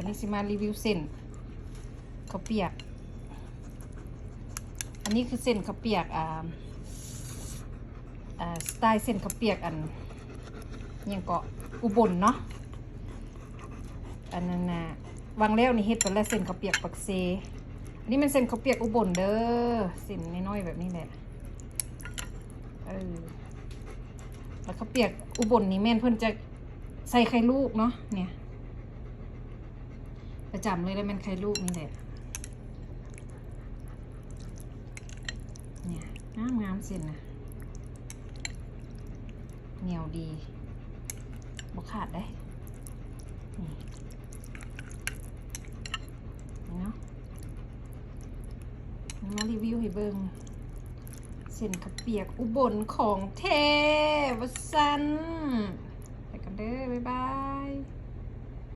นี้สิมารีวิวเส้นข้าวเปียกอันนี้คือเส้นข้าวเปียกสไตล์เส้นข้าวเปียกอันยังเกาะอุบลเนาะอันนั้นนะวางแล้วนี่เฮ็ดไปแล้วเส้นข้าวเปียกปักเซอันนี้มันเส้นข้าวเปียกอุบลเด้อเส้นน้อยๆแบบนี้แหละแล้วข้าวเปียกอุบลนี่แม่นเพิ่นจะใส่ไข่ลูกเนาะเนี่ยประจำเลยแล้วมันไข่ลูกนี่แหละเนี่ยงามเส้นนะเหนียวดีบ่ขาดได้นี่เนาะมารีวิวให้เบิ่งเส้นข้าวเปียกอุบลของแท้วะซันไปกันเด้อบ๊ายบาย